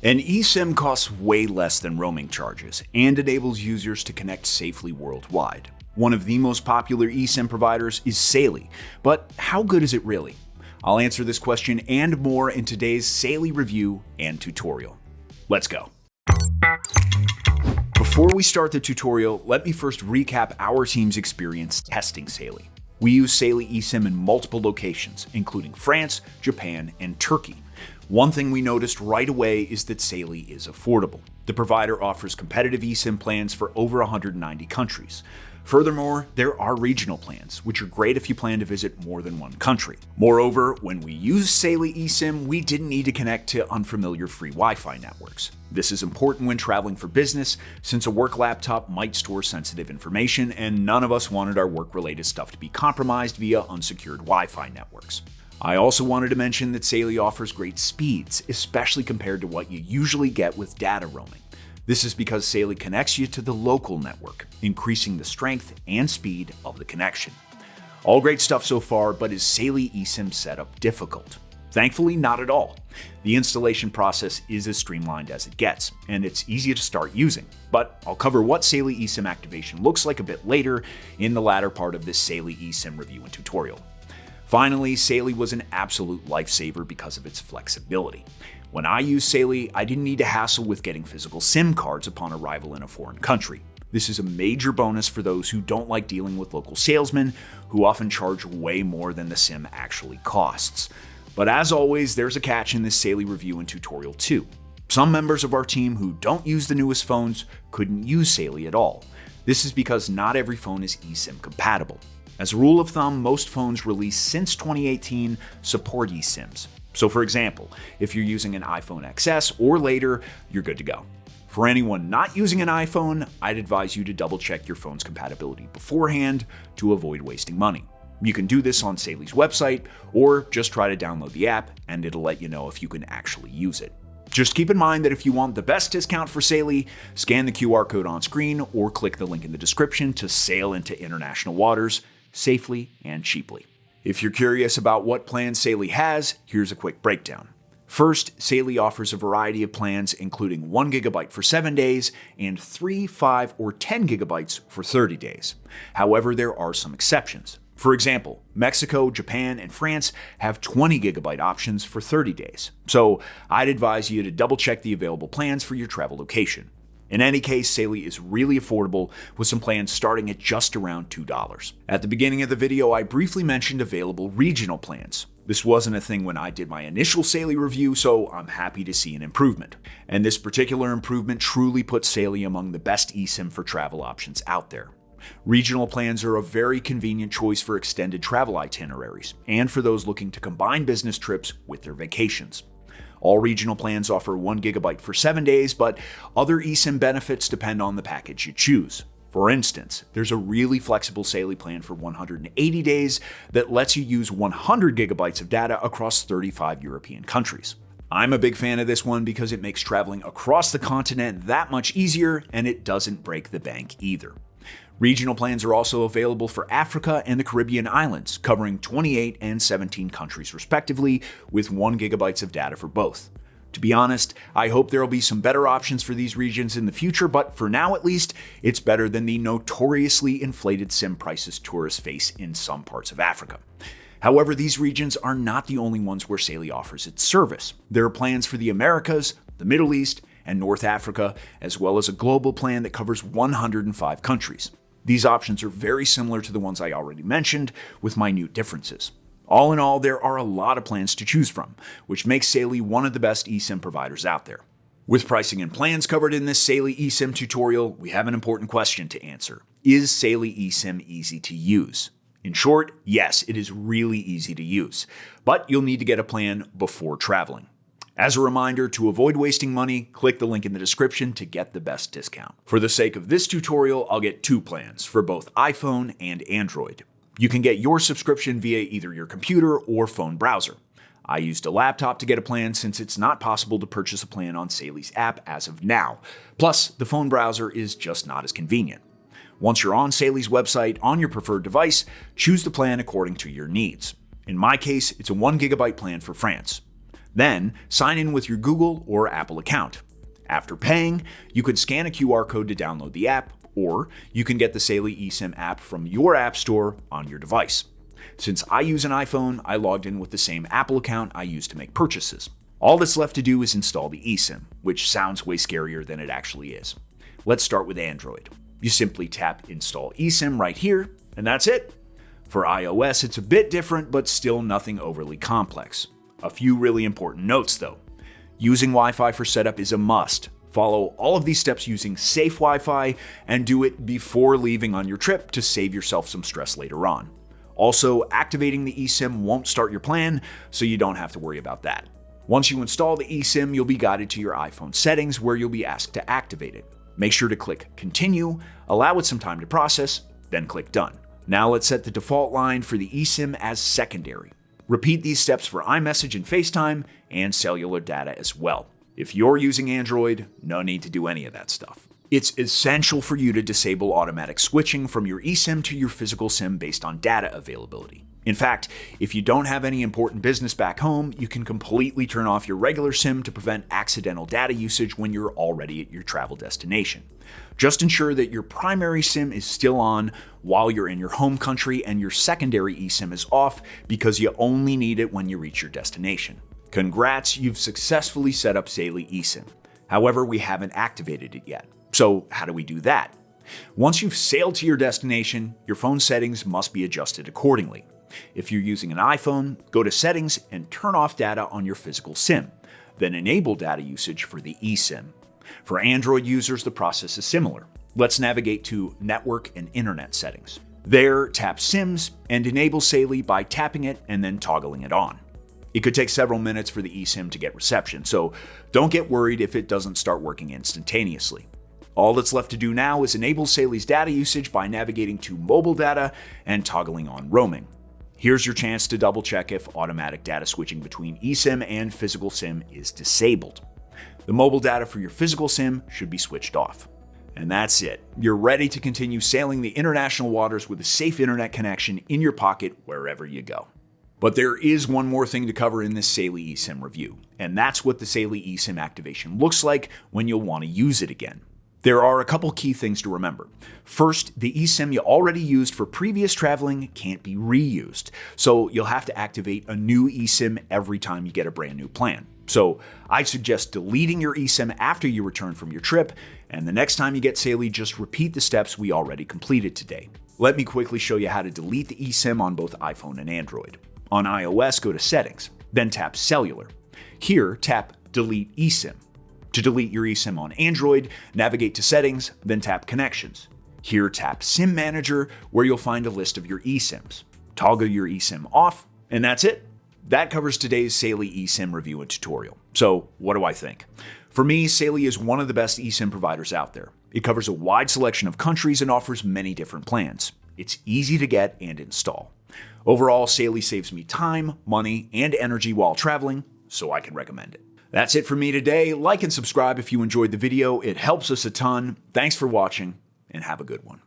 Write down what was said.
An eSIM costs way less than roaming charges and enables users to connect safely worldwide. One of the most popular eSIM providers is Saily, but how good is it really? I'll answer this question and more in today's Saily review and tutorial. Let's go. Before we start the tutorial, let me first recap our team's experience testing Saily. We use Saily eSIM in multiple locations, including France, Japan, and Turkey. One thing we noticed right away is that Saily is affordable. The provider offers competitive eSIM plans for over 190 countries. Furthermore, there are regional plans, which are great if you plan to visit more than one country. Moreover, when we used Saily eSIM, we didn't need to connect to unfamiliar free Wi-Fi networks. This is important when traveling for business, since a work laptop might store sensitive information, and none of us wanted our work-related stuff to be compromised via unsecured Wi-Fi networks. I also wanted to mention that Saily offers great speeds, especially compared to what you usually get with data roaming. This is because Saily connects you to the local network, increasing the strength and speed of the connection. All great stuff so far, but is Saily eSIM setup difficult? Thankfully, not at all. The installation process is as streamlined as it gets, and it's easy to start using. But I'll cover what Saily eSIM activation looks like a bit later in the latter part of this Saily eSIM review and tutorial. Finally, Saily was an absolute lifesaver because of its flexibility. When I used Saily, I didn't need to hassle with getting physical SIM cards upon arrival in a foreign country. This is a major bonus for those who don't like dealing with local salesmen, who often charge way more than the SIM actually costs. But as always, there's a catch in this Saily review and tutorial too. Some members of our team who don't use the newest phones couldn't use Saily at all. This is because not every phone is eSIM compatible. As a rule of thumb, most phones released since 2018 support eSIMs. So for example, if you're using an iPhone XS or later, you're good to go. For anyone not using an iPhone, I'd advise you to double check your phone's compatibility beforehand to avoid wasting money. You can do this on Saily's website, or just try to download the app and it'll let you know if you can actually use it. Just keep in mind that if you want the best discount for Saily, scan the QR code on screen or click the link in the description to sail into international waters safely and cheaply. If you're curious about what plans Saily has, here's a quick breakdown. First, Saily offers a variety of plans including 1 GB for 7 days and 3, 5, or 10 GB for 30 days. However, there are some exceptions. For example, Mexico, Japan, and France have 20 GB options for 30 days. So I'd advise you to double check the available plans for your travel location. In any case, Saily is really affordable with some plans starting at just around $2. At the beginning of the video, I briefly mentioned available regional plans. This wasn't a thing when I did my initial Saily review, so I'm happy to see an improvement. And this particular improvement truly puts Saily among the best eSIM for travel options out there. Regional plans are a very convenient choice for extended travel itineraries, and for those looking to combine business trips with their vacations. All regional plans offer 1 GB for 7 days, but other eSIM benefits depend on the package you choose. For instance, there's a really flexible Saily plan for 180 days that lets you use 100 GB of data across 35 European countries. I'm a big fan of this one because it makes traveling across the continent that much easier, and it doesn't break the bank either. Regional plans are also available for Africa and the Caribbean islands, covering 28 and 17 countries respectively, with 1 GB of data for both. To be honest, I hope there will be some better options for these regions in the future, but for now at least, it's better than the notoriously inflated SIM prices tourists face in some parts of Africa. However, these regions are not the only ones where Saily offers its service. There are plans for the Americas, the Middle East, and North Africa, as well as a global plan that covers 105 countries. These options are very similar to the ones I already mentioned, with minute differences. All in all, there are a lot of plans to choose from, which makes Saily one of the best eSIM providers out there. With pricing and plans covered in this Saily eSIM tutorial, we have an important question to answer. Is Saily eSIM easy to use? In short, yes, it is really easy to use, but you'll need to get a plan before traveling. As a reminder, to avoid wasting money, click the link in the description to get the best discount. For the sake of this tutorial, I'll get 2 plans for both iPhone and Android. You can get your subscription via either your computer or phone browser. I used a laptop to get a plan since it's not possible to purchase a plan on Saily's app as of now. Plus, the phone browser is just not as convenient. Once you're on Saily's website on your preferred device, choose the plan according to your needs. In my case, it's a 1 GB plan for France. Then, sign in with your Google or Apple account. After paying, you can scan a QR code to download the app, or you can get the Saily eSIM app from your app store on your device. Since I use an iPhone, I logged in with the same Apple account I use to make purchases. All that's left to do is install the eSIM, which sounds way scarier than it actually is. Let's start with Android. You simply tap Install eSIM right here, and that's it. For iOS, it's a bit different, but still nothing overly complex. A few really important notes though. Using Wi-Fi for setup is a must. Follow all of these steps using safe Wi-Fi and do it before leaving on your trip to save yourself some stress later on. Also, activating the eSIM won't start your plan, so you don't have to worry about that. Once you install the eSIM, you'll be guided to your iPhone settings where you'll be asked to activate it. Make sure to click Continue, allow it some time to process, then click Done. Now let's set the default line for the eSIM as secondary. Repeat these steps for iMessage and FaceTime and cellular data as well. If you're using Android, no need to do any of that stuff. It's essential for you to disable automatic switching from your eSIM to your physical SIM based on data availability. In fact, if you don't have any important business back home, you can completely turn off your regular SIM to prevent accidental data usage when you're already at your travel destination. Just ensure that your primary SIM is still on while you're in your home country and your secondary eSIM is off because you only need it when you reach your destination. Congrats, you've successfully set up Saily eSIM. However, we haven't activated it yet. So how do we do that? Once you've sailed to your destination, your phone settings must be adjusted accordingly. If you're using an iPhone, go to Settings and turn off data on your physical SIM. Then enable data usage for the eSIM. For Android users, the process is similar. Let's navigate to Network and Internet settings. There, tap SIMs and enable Saily by tapping it and then toggling it on. It could take several minutes for the eSIM to get reception, so don't get worried if it doesn't start working instantaneously. All that's left to do now is enable Saily's data usage by navigating to Mobile Data and toggling on Roaming. Here's your chance to double check if automatic data switching between eSIM and physical SIM is disabled. The mobile data for your physical SIM should be switched off. And that's it. You're ready to continue sailing the international waters with a safe internet connection in your pocket wherever you go. But there is one more thing to cover in this Saily eSIM review, and that's what the Saily eSIM activation looks like when you'll want to use it again. There are a couple key things to remember. First, the eSIM you already used for previous traveling can't be reused, so you'll have to activate a new eSIM every time you get a brand new plan. So I suggest deleting your eSIM after you return from your trip, and the next time you get Saily, just repeat the steps we already completed today. Let me quickly show you how to delete the eSIM on both iPhone and Android. On iOS, go to Settings, then tap Cellular. Here, tap Delete eSIM. To delete your eSIM on Android, navigate to Settings, then tap Connections. Here, tap SIM Manager, where you'll find a list of your eSIMs. Toggle your eSIM off, and that's it. That covers today's Saily eSIM review and tutorial. So, what do I think? For me, Saily is one of the best eSIM providers out there. It covers a wide selection of countries and offers many different plans. It's easy to get and install. Overall, Saily saves me time, money, and energy while traveling, so I can recommend it. That's it for me today. Like and subscribe if you enjoyed the video. It helps us a ton. Thanks for watching, and have a good one.